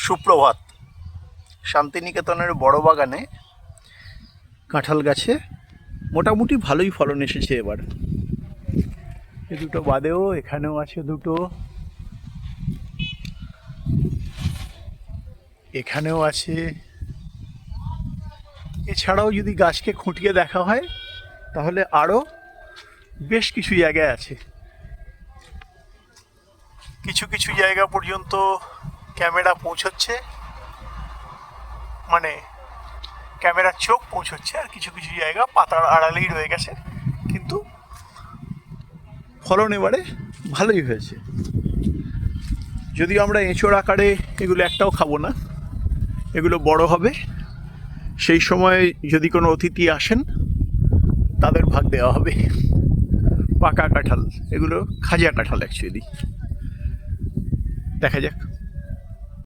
সুপ্রভাত। শান্তিনিকেতনের বড় বাগানে কাঁঠাল গাছে মোটামুটি ভালোই ফলন এসেছে এবার। এ দুটো বাদেও এখানেও আছে দুটো, এখানেও আছে। এছাড়াও যদি গাছকে খুঁটিয়ে দেখা হয় তাহলে আরও বেশ কিছু জায়গায় আছে। কিছু কিছু জায়গা পর্যন্ত ক্যামেরা পৌঁছচ্ছে, মানে ক্যামেরার চোখ পৌঁছচ্ছে, আর কিছু কিছু জায়গা পাতার আড়ালেই রয়ে গেছে। কিন্তু ফলন এবারে ভালোই হয়েছে। যদিও আমরা এঁচোড় আকারে এগুলো একটাও খাবো না, এগুলো বড় হবে, সেই সময় যদি কোনো অতিথি আসেন তাদের ভাগ দেওয়া হবে। পাকা কাঁঠাল, এগুলো খাজা কাঁঠাল অ্যাকচুয়ালি। দেখা যাক।